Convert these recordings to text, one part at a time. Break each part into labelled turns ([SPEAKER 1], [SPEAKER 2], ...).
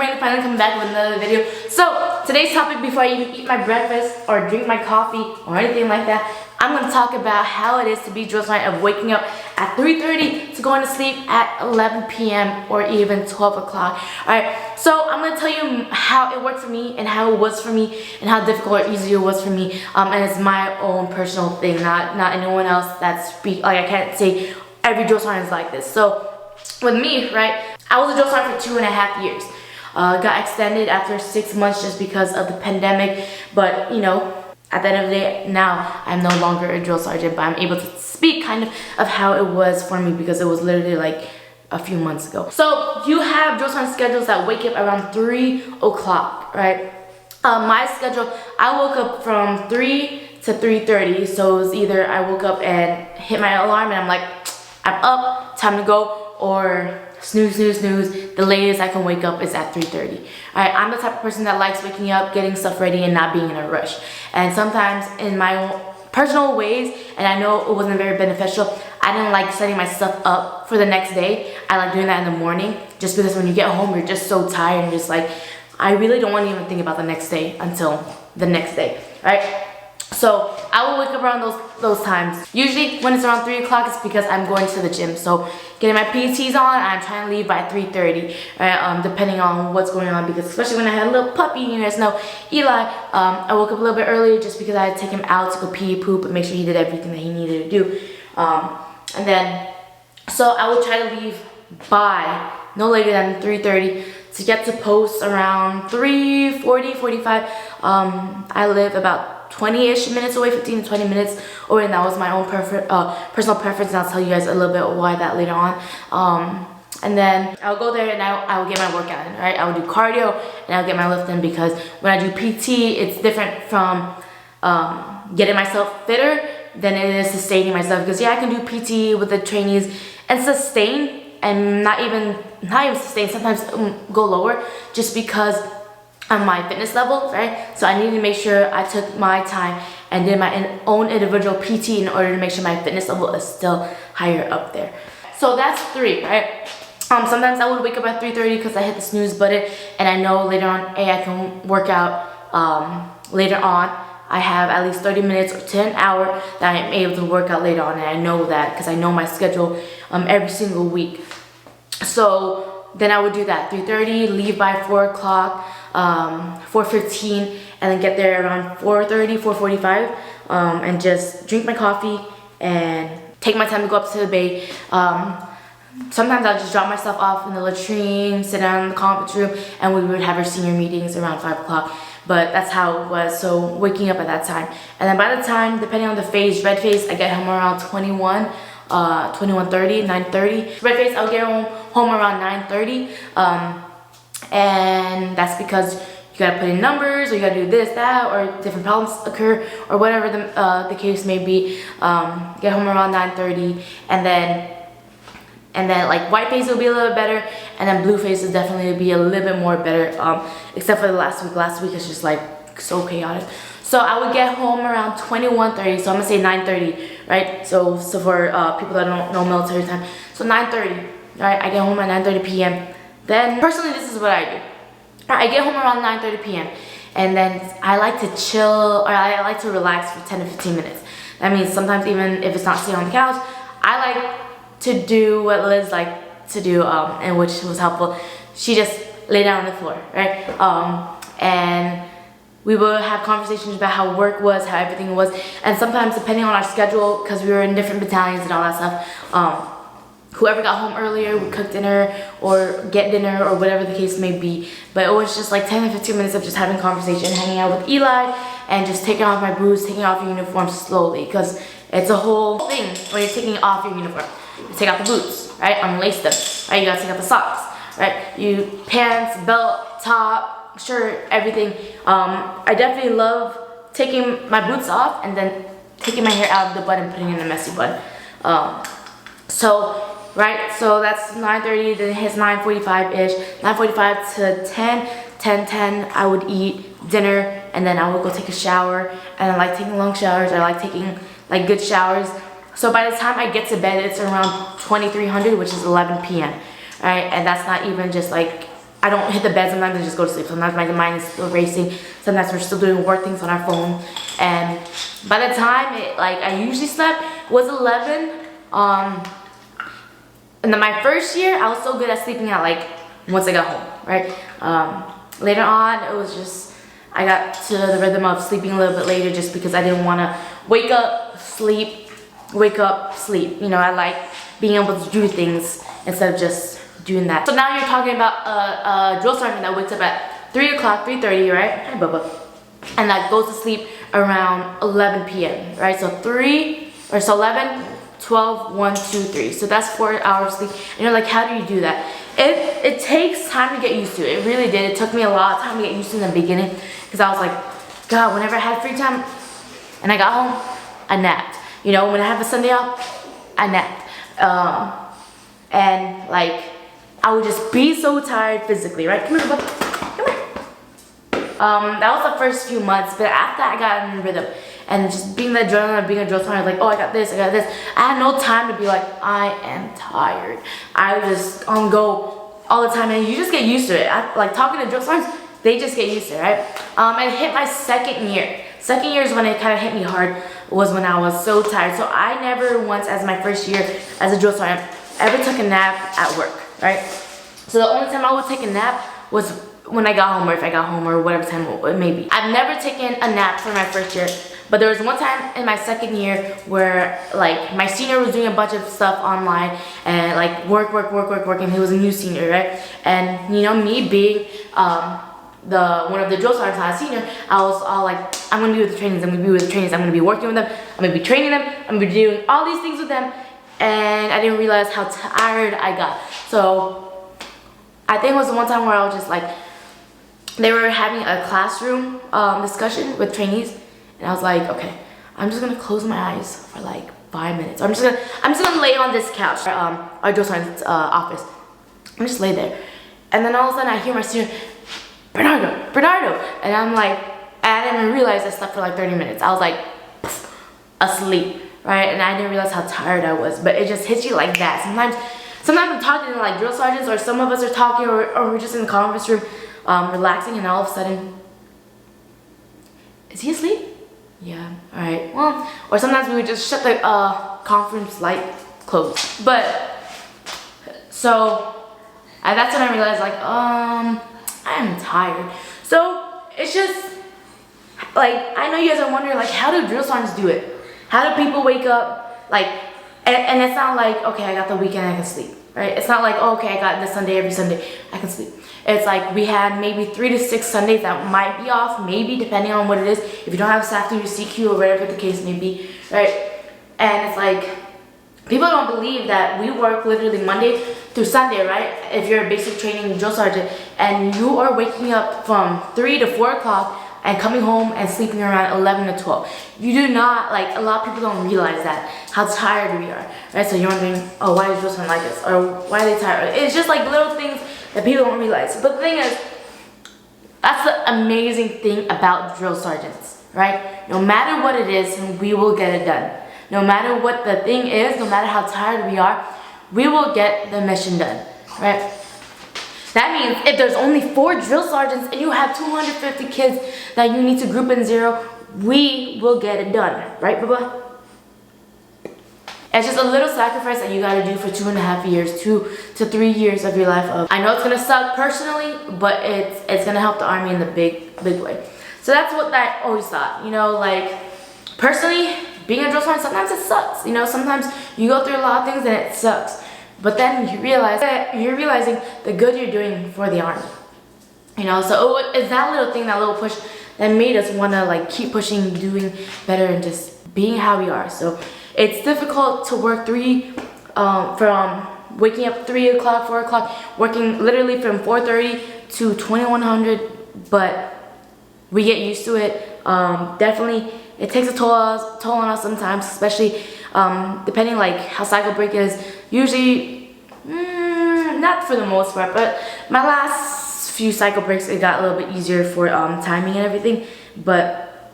[SPEAKER 1] Brandon, finally coming back with another video. So today's topic, before I even eat my breakfast or drink my coffee or anything like that, I'm going to talk about how it is to be Joe's night of waking up at 3:30 to going to sleep at 11 p.m. or even 12 o'clock. Alright, so I'm going to tell you how it worked for me and how it was for me and how difficult or easy it was for me. And it's my own personal thing, not anyone else I can't say every Joe's night is like this. So with me, right, I was a Joe's night for 2.5 years. Got extended after 6 months just because of the pandemic, but you know, at the end of the day, now I'm no longer a drill sergeant, but I'm able to speak kind of how it was for me because it was literally like a few months ago. So you have drill sergeant schedules that wake up around 3 o'clock, right? My schedule, I woke up from 3 to 3:30, so it was either I woke up and hit my alarm and I'm like, I'm up, time to go, or snooze, snooze, snooze. The latest I can wake up is at 3:30. Alright, I'm the type of person that likes waking up, getting stuff ready, and not being in a rush. And sometimes in my own personal ways, and I know it wasn't very beneficial, I didn't like setting myself up for the next day. I like doing that in the morning, just because when you get home, you're just so tired and just like, I really don't want to even think about the next day until the next day, right? So I will wake up around those times. Usually when it's around 3 o'clock, it's because I'm going to the gym. So getting my PTs on, I'm trying to leave by 3:30, right? Depending on what's going on, because especially when I had a little puppy, you guys know, Eli, I woke up a little bit earlier just because I had to take him out to go pee, poop, and make sure he did everything that he needed to do. And then, so I will try to leave by no later than 3:30 to get to post around 3:40, 45. I live about 20-ish minutes away, 15 to 20 minutes away, and that was my own personal preference, and I'll tell you guys a little bit why that later on. And then I'll go there and I will get my workout in, right? I will do cardio and I'll get my lift in, because when I do PT, it's different from getting myself fitter than it is sustaining myself. Because yeah, I can do PT with the trainees and sustain, and not even sustain, sometimes go lower, just because on my fitness level, right? So I needed to make sure I took my time and did my own individual PT in order to make sure my fitness level is still higher up there. So that's 3, right? Sometimes I would wake up at 3:30 because I hit the snooze button, and I know later on, I can work out later on. I have at least 30 minutes to an hour that I'm able to work out later on, and I know that because I know my schedule every single week. So then I would do that, 3:30, leave by 4 o'clock, 4:15, and then get there around 4:30, 4:45, and just drink my coffee and take my time to go up to the bay. Sometimes I'll just drop myself off in the latrine, sit down in the conference room, and we would have our senior meetings around 5 o'clock. But that's how it was, so waking up at that time. And then by the time, depending on the phase, red phase, I get home around 21:30, 9:30. Red phase, I'll get home around 9:30. And that's because you gotta put in numbers, or you gotta do this, that, or different problems occur, or whatever the case may be. Get home around 9:30, and then like white phase will be a little better, and then blue phase will definitely be a little bit more better, except for the last week. Last week is just like so chaotic. So I would get home around 21:30, so I'm gonna say 9:30, right? So for people that don't know military time, so 9:30, right? I get home at 9:30 p.m. Then personally, this is what I do. I get home around 9:30 p.m. and then I like to chill, or I like to relax for 10 to 15 minutes. That means sometimes even if it's not sitting on the couch, I like to do what Liz liked to do, and which was helpful. She just lay down on the floor, right? And we would have conversations about how work was, how everything was, and sometimes depending on our schedule, because we were in different battalions and all that stuff, whoever got home earlier would cook dinner or get dinner or whatever the case may be. But it was just like 10 to 15 minutes of just having conversation, hanging out with Eli, and just taking off my boots, taking off your uniform slowly, because it's a whole thing when you're taking off your uniform. You take out the boots, right? Unlace them, right? You gotta take out the socks, right? You pants, belt, top, shirt, everything. I definitely love taking my boots off and then taking my hair out of the bun and putting it in a messy bun. Right, so that's 9:30, then it hits 9:45-ish, 9:45 to 10, 10:10, I would eat dinner, and then I would go take a shower, and I like taking long showers, I like taking like good showers. So by the time I get to bed, it's around 2300, which is 11 p.m. Right, and that's not even just like I don't hit the bed. Sometimes I just go to sleep. Sometimes my mind is still racing. Sometimes we're still doing work things on our phone. And by the time I usually slept was 11. And then my first year, I was so good at sleeping at like once I got home, right? Later on, it was just, I got to the rhythm of sleeping a little bit later just because I didn't want to wake up, sleep, wake up, sleep. You know, I like being able to do things instead of just doing that. So now you're talking about a drill sergeant that wakes up at 3 o'clock, 3:30, right? Hi, Bubba. And that goes to sleep around 11 p.m., right? So 11, 12, 1, 2, 3. So that's 4 hours sleep. And you're like, how do you do that? It takes time to get used to. It really did. It took me a lot of time to get used to in the beginning because I was like, God, whenever I had free time and I got home, I napped. You know, when I have a Sunday off, I napped. And like, I would just be so tired physically, right? Come here, Bubba. Come here. That was the first few months, but after I got in the rhythm and just being the adrenaline, being a drill sergeant, like, oh, I got this, I got this. I had no time to be like, I am tired. I was just on go all the time, and you just get used to it. Like talking to drill sergeants, they just get used to it, right? And it hit my second year. Second year is when it kind of hit me hard, was when I was so tired. So I never once, as my first year as a drill sergeant, ever took a nap at work, right? So the only time I would take a nap was when I got home, or if I got home, or whatever time it may be. I've never taken a nap for my first year, but there was one time in my second year where like my senior was doing a bunch of stuff online and like work, and he was a new senior, right? And you know, me being one of the drill sergeants, not a senior, I was all like, I'm gonna be with the trainees, I'm gonna be with the trainees, I'm gonna be working with them, I'm gonna be training them, I'm gonna be doing all these things with them, and I didn't realize how tired I got. So I think it was the one time where I was just like, they were having a classroom discussion with trainees, and I was like, okay, I'm just gonna close my eyes for like 5 minutes. I'm just gonna lay on this couch, our drill sergeant's office. I'm just lay there, and then all of a sudden I hear my senior, Bernardo, and I'm like, I didn't even realize I slept for like 30 minutes. I was like asleep, right? And I didn't realize how tired I was, but it just hits you like that. Sometimes I'm talking to like drill sergeants, or some of us are talking, or we're just in the conference room relaxing, and all of a sudden, is he asleep? Yeah, all right, well, or sometimes we would just shut the conference light close. But, so, that's when I realized like, I'm tired. So, it's just, like, I know you guys are wondering, like, how do drill sergeants do it? How do people wake up, like, and it's not like, okay, I got the weekend, I can sleep, right? It's not like, oh, okay, I got this Sunday, every Sunday, I can sleep. It's like we had maybe 3 to 6 Sundays that might be off, maybe, depending on what it is. If you don't have staff through your CQ or whatever the case may be, right? And it's like, people don't believe that we work literally Monday through Sunday, right? If you're a basic training drill sergeant, and you are waking up from 3 to 4 o'clock and coming home and sleeping around 11 to 12. You do not, like, a lot of people don't realize that, how tired we are, right? So you're wondering, oh, why is drill sergeant like this? Or why are they tired? It's just like little things that people don't realize. But the thing is, that's the amazing thing about drill sergeants, right? No matter what it is, we will get it done. No matter what the thing is, no matter how tired we are, we will get the mission done, right? That means if there's only 4 drill sergeants and you have 250 kids that you need to group in 0, we will get it done, right, Bubba? It's just a little sacrifice that you gotta do for 2.5 years, 2 to 3 years of your life. I know it's gonna suck personally, but it's gonna help the Army in the big way. So that's what I always thought, you know, like, personally, being a drill sergeant, sometimes it sucks, you know, sometimes you go through a lot of things and it sucks. But then you realize that you're realizing the good you're doing for the Army. You know, so it's that little thing, that little push that made us want to like keep pushing, doing better, and just being how we are. So it's difficult to work from waking up 3 o'clock, 4 o'clock, working literally from 4:30 to 2100, but we get used to it. Definitely, it takes a toll on us sometimes, especially depending like how cycle break is. Usually, not for the most part, but my last few cycle breaks, it got a little bit easier for timing and everything. But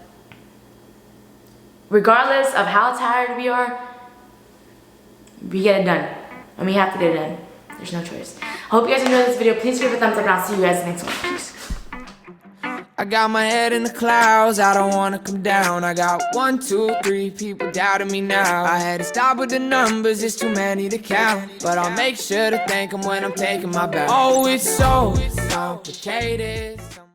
[SPEAKER 1] regardless of how tired we are, we get it done, and we have to get it done. There's no choice. Hope you guys enjoyed this video. Please give it a thumbs up and I'll see you guys next one. Peace.
[SPEAKER 2] I got my head in the clouds, I don't wanna come down. I got 1, 2, 3 people doubting me now. I had to stop with the numbers, it's too many to count. But I'll make sure to thank them when I'm taking my bow. Oh, it's so complicated.